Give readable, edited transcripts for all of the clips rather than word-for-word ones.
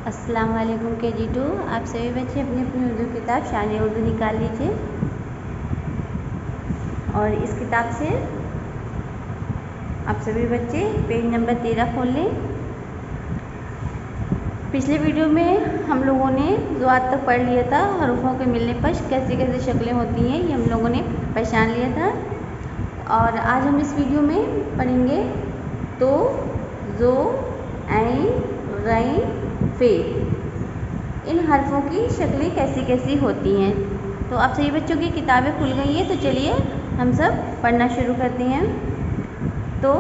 अस्सलाम वालेकुम KG2। आप सभी बच्चे अपनी अपनी उर्दू किताब शान उर्दू निकाल लीजिए और इस किताब से आप सभी बच्चे पेज नंबर 13 खोल लें। पिछले वीडियो में हम लोगों ने जो आज तक पढ़ लिया था, हरूफों के मिलने पर कैसी कैसी शक्लें होती हैं, ये हम लोगों ने पहचान लिया था। और आज हम इस वीडियो में पढ़ेंगे तो, जो, ऐन, गैन, फे, इन हरफों की शक्लें कैसी कैसी होती हैं। तो आप सभी बच्चों की किताबें खुल गई हैं, तो चलिए हम सब पढ़ना शुरू करते हैं। तो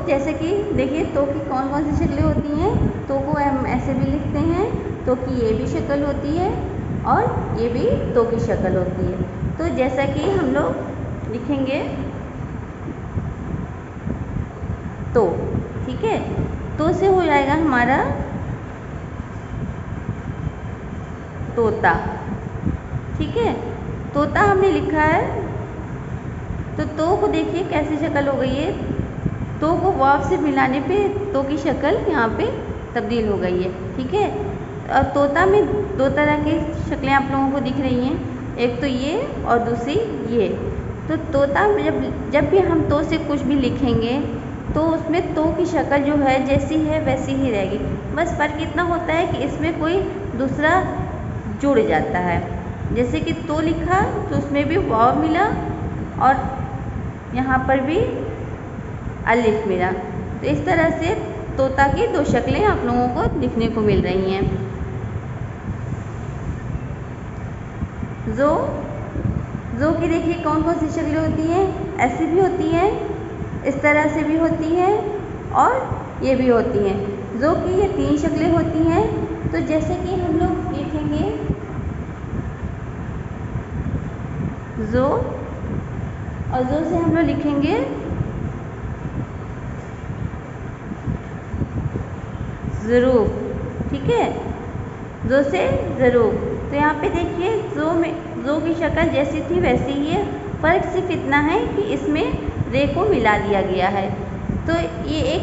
जैसे कि देखिए, तो की कौन कौन सी शक्लें होती हैं। तो को हम ऐसे भी लिखते हैं, तो की ये भी शक्ल होती है और ये भी तो की शक्ल होती है। तो जैसा कि हम लोग लिखेंगे तो, ठीक है, तो से हो जाएगा हमारा तोता। ठीक है, तोता हमने लिखा है, तो को देखिए कैसी शक्ल हो गई है। तो को वाव से मिलाने पे तो की शक्ल यहाँ पे तब्दील हो गई है। ठीक है, और तोता में दो तरह की शक्लें आप लोगों को दिख रही हैं, एक तो ये और दूसरी ये। तो तोता जब भी हम तो से कुछ भी लिखेंगे तो उसमें तो की शक्ल जो है जैसी है वैसी ही रहेगी। बस फ़र्क इतना होता है कि इसमें कोई दूसरा जुड़ जाता है। जैसे कि तो लिखा तो उसमें भी वाव मिला और यहाँ पर भी अलिफ मिला। तो इस तरह से तोता की दो शक्लें आप लोगों को दिखने को मिल रही हैं। जो की देखिए कौन कौन सी शक्लें होती हैं। ऐसी भी होती हैं, इस तरह से भी होती हैं और ये भी होती हैं। जो की ये तीन शक्लें होती हैं। तो जैसे कि हम लोग लिखेंगे जो, और जो से हम लोग लिखेंगे ज़रूर। ठीक है, जो से ज़रूर। तो यहाँ पे देखिए जो की शक्ल जैसी थी वैसी ही है, फ़र्क सिर्फ इतना है कि इसमें रे को मिला दिया गया है। तो ये एक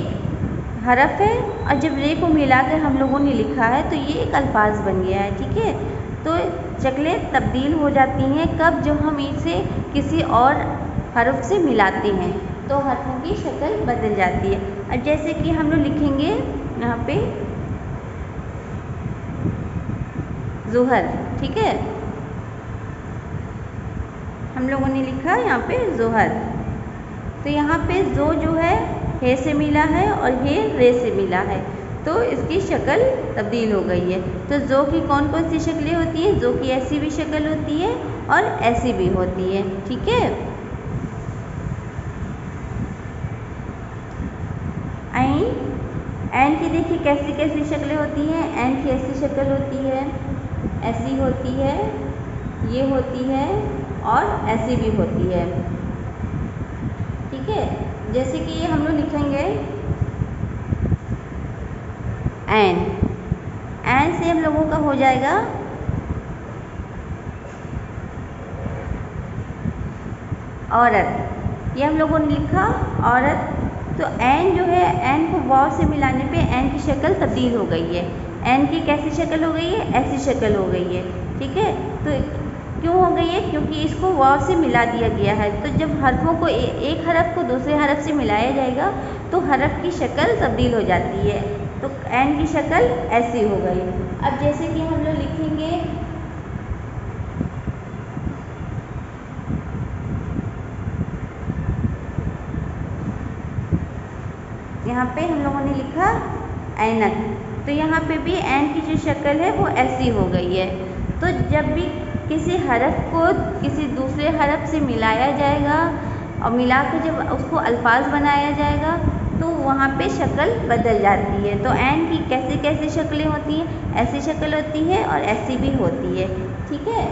हरफ है और जब रे को मिलाकर हम लोगों ने लिखा है तो ये एक अल्फाज बन गया है। ठीक है, तो शक्लें तब्दील हो जाती हैं कब, जब हम इसे किसी और हरफ से मिलाते हैं तो हरफों की शक्ल बदल जाती है। अब जैसे कि हम लोग लिखेंगे यहाँ पे ज़ोहर। ठीक है, हम लोगों ने लिखा यहाँ पे ज़ोहर। तो यहाँ पे जो है हे से मिला है और हे रे से मिला है, तो इसकी शक्ल तब्दील हो गई है। तो जो की कौन कौन सी शक्लें होती हैं। जो की ऐसी भी शक्ल होती है और ऐसी भी होती है। ठीक है, ऐन की देखिए कैसी कैसी शक्लें होती हैं। ऐन की ऐसी शक्ल होती है, ऐसी होती है, ये होती है और ऐसी भी होती है। ठीक है, जैसे कि ये हम लोग लिखेंगे ऐन से हम लोगों का हो जाएगा औरत। ये हम लोगों ने लिखा औरत। तो ऐन जो है, ऐन को वाव से मिलाने पे ऐन की शक्ल तब्दील हो गई है। ऐन की कैसी शक्ल हो गई है, ऐसी शक्ल हो गई है। ठीक है, तो क्यों हो गई है, क्योंकि इसको वाव से मिला दिया गया है। तो जब हरफों को एक हरफ को दूसरे हरफ से मिलाया जाएगा तो हरफ की शक्ल तब्दील हो जाती है। तो ऐन की शक्ल ऐसी हो गई। अब जैसे कि हम लोग लिखेंगे यहाँ पे हम लोगों ने लिखा ऐनक। तो यहाँ पे भी ऐन की जो शक्ल है वो ऐसी हो गई है। तो जब भी किसी हरफ को किसी दूसरे हरफ से मिलाया जाएगा और मिलाकर जब उसको अल्फाज बनाया जाएगा तो वहाँ पे शक्ल बदल जाती है। तो ऐन की कैसी कैसी शक्लें होती हैं। ऐसी शक्ल होती है और ऐसी भी होती है। ठीक है,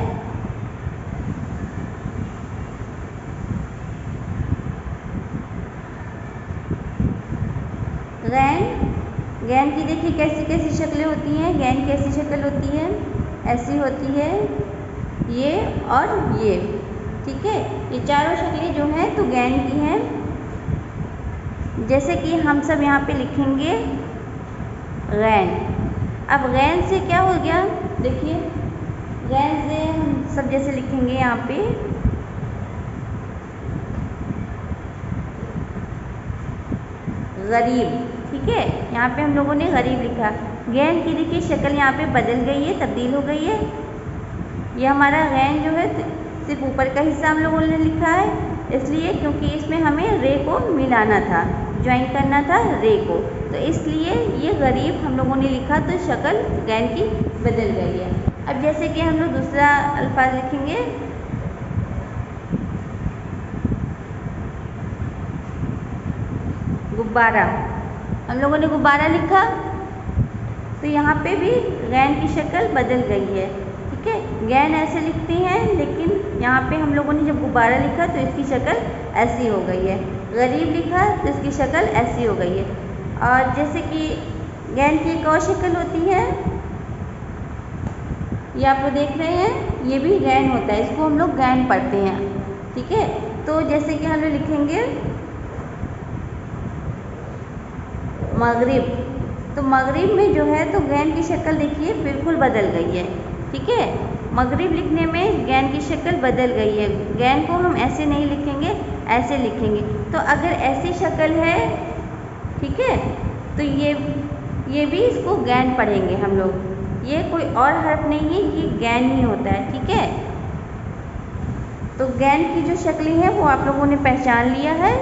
गैन की देखिए कैसी कैसी शक्लें होती हैं। गैन कैसी शक्ल होती है, ऐसी होती है, ये और ये। ठीक है, ये चारों शक्लें जो हैं तो गैन की हैं। जैसे कि हम सब यहाँ पे लिखेंगे गैन। अब गैन से क्या हो गया, देखिए गैन से हम सब जैसे लिखेंगे यहाँ पे गरीब, ठीक है। यहाँ पे हम लोगों ने गरीब लिखा। गैन की देखिए शक्ल यहाँ पे बदल गई है, तब्दील हो गई है। ये हमारा गैन जो है सिर्फ ऊपर का हिस्सा हम लोगों ने लिखा है, इसलिए क्योंकि इसमें हमें रे को मिलाना था, ज्वाइन करना था रे को, तो इसलिए ये गरीब हम लोगों ने लिखा, तो शक्ल गैन की बदल गई है। अब जैसे कि हम लोग दूसरा अल्फाज लिखेंगे, गुब्बारा। हम लोगों ने गुब्बारा लिखा, तो यहाँ पे भी गैन की शक्ल बदल गई है, ठीक है। गैन ऐसे लिखती हैं, लेकिन यहाँ पे हम लोगों ने जब गुब्बारा लिखा तो इसकी शक्ल ऐसी हो गई है। गरीब लिखा तो इसकी शक्ल ऐसी हो गई है। और जैसे कि गैन की एक और शक्ल होती है, ये आप लोग देख रहे हैं, ये भी गैन होता है, इसको हम लोग गैन पढ़ते हैं, ठीक है। तो जैसे कि हम लोग लिखेंगे मगरिब, तो मगरिब में जो है तो गैन की शक्ल देखिए बिल्कुल बदल गई है, ठीक है। मगरिब लिखने में गैन की शक्ल बदल गई है। गैन को हम ऐसे नहीं लिखेंगे, ऐसे लिखेंगे। तो अगर ऐसी शक्ल है, ठीक है, तो ये भी इसको गैन पढ़ेंगे हम लोग। ये कोई और हर्फ नहीं है, ये गैन ही होता है, ठीक है। तो गैन की जो शक्लें हैं वो आप लोगों ने पहचान लिया है।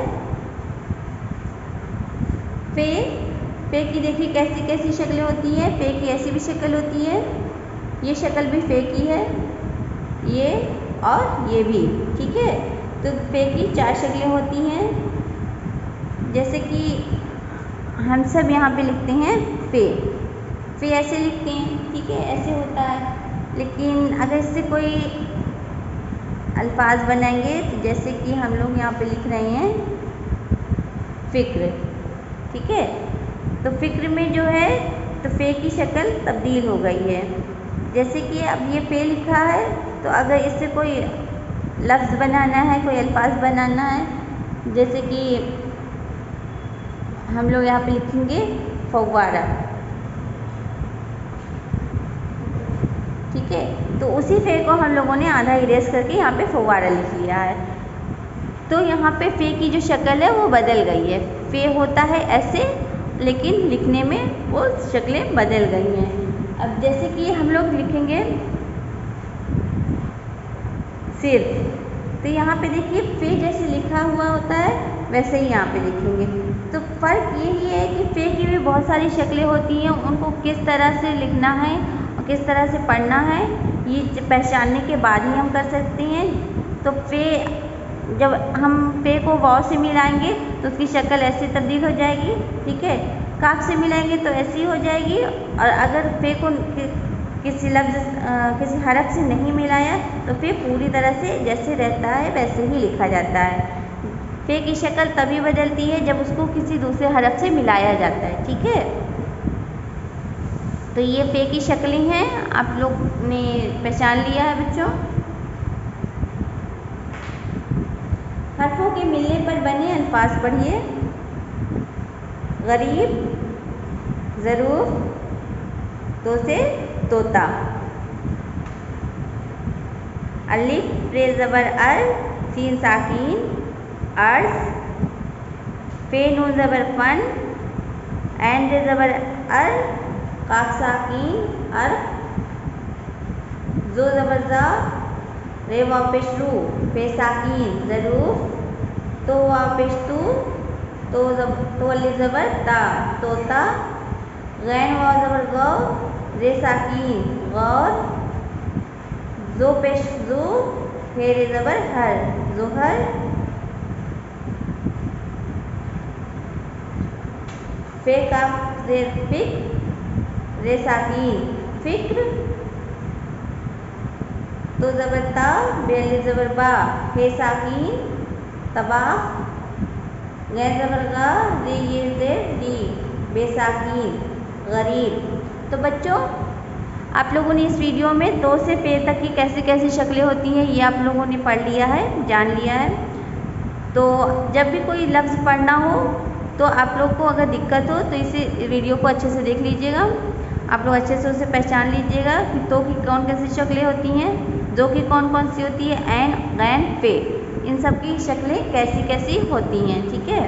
पे की देखिए कैसी कैसी शक्लें होती हैं। पे की ऐसी भी शक्ल होती है, ये शक्ल भी पे की है, ये और ये भी, ठीक है। तो पे की 4 शक्लें होती हैं, जैसे कि हम सब यहाँ पे लिखते हैं पे ऐसे लिखते हैं, ठीक है, ऐसे होता है। लेकिन अगर इससे कोई अल्फाज बनाएंगे, तो जैसे कि हम लोग यहाँ पे लिख रहे हैं फ़िक्र, ठीक है। तो फ़िक्र में जो है तो फ़े की शक्ल तब्दील हो गई है। जैसे कि अब ये फ़े लिखा है, तो अगर इससे कोई लफ्ज़ बनाना है, कोई अल्फाज बनाना है, जैसे कि हम लोग यहाँ पे लिखेंगे फव्वारा, ठीक है। तो उसी फ़े को हम लोगों ने आधा इरेज करके यहाँ पे फव्वारा लिख लिया है। तो यहाँ पे फ़े की जो शक्ल है वो बदल गई है। फ़े होता है ऐसे, लेकिन लिखने में वो शक्लें बदल गई हैं। अब जैसे कि हम लोग लिखेंगे सिर, तो यहाँ पे देखिए फ़े जैसे लिखा हुआ होता है वैसे ही यहाँ पे लिखेंगे। तो फ़र्क यही है कि फ़े की भी बहुत सारी शक्लें होती हैं, उनको किस तरह से लिखना है और किस तरह से पढ़ना है, ये पहचानने के बाद ही हम कर सकते हैं। तो फ़े, जब हम फ़े को वाव से मिलाएंगे तो उसकी शक्ल ऐसे तब्दील हो जाएगी, ठीक है। काफ से मिलाएंगे तो ऐसी हो जाएगी। और अगर फ़े को किसी लफ्ज़ किसी हरफ से नहीं मिलाया तो फ़े पूरी तरह से जैसे रहता है वैसे ही लिखा जाता है। फ़े की शक्ल तभी बदलती है जब उसको किसी दूसरे हरफ से मिलाया जाता है, ठीक है। तो ये फ़े की शक्लें हैं, आप लोग ने पहचान लिया है बच्चों। हर्फों के मिलने पर बने अल्फाज पढ़िए। गरीब, ज़रूर, तो से तोता। अलिफ रे ज़बर अल, सीन साकीन अर्श, फ़े नून ज़बर फन, ऐन रे ज़बर अल, काफ साकीन अर्फ, ज़ो ज़बर ज़ा, रे वाव पेश रू, फ़े साकीन ज़रूर, तो वाव पेश तू, तो अलिफ ज़बर ता, तोता। गैन वाव ज़बर गौ, रे साकीन गौर, ज़ो पेश ज़ू, फ़े रे ज़बर हर, ज़ुहर। फ़े काफ ज़ेर फ़िक, रे साकीन फ़िक्र, तो ज़बर ता, बे अलिफ ज़बर बा, फ़े साकीन तबाह। गैन ज़बर गा, रे ये ज़ेर री, बे साकीन गरीब। तो बच्चों, आप लोगों ने इस वीडियो में 2 से फ़े तक की कैसी कैसी शक्लें होती हैं ये आप लोगों ने पढ़ लिया है, जान लिया है। तो जब भी कोई लफ्ज़ पढ़ना हो तो आप लोग को अगर दिक्कत हो तो इसे वीडियो को अच्छे से देख लीजिएगा, आप लोग अच्छे से उसे पहचान लीजिएगा कि तो की कौन कैसी शक्लें होती हैं, जो की कौन कौन सी होती है, ऐन, गैन, पे, इन सब की शक्लें कैसी कैसी होती हैं। ठीक है,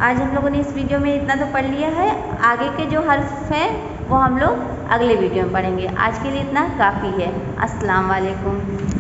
आज हम लोगों ने इस वीडियो में इतना तो पढ़ लिया है, आगे के जो हर्फ हैं वो हम लोग अगले वीडियो में पढ़ेंगे। आज के लिए इतना काफ़ी है। अस्सलाम वालेकुम।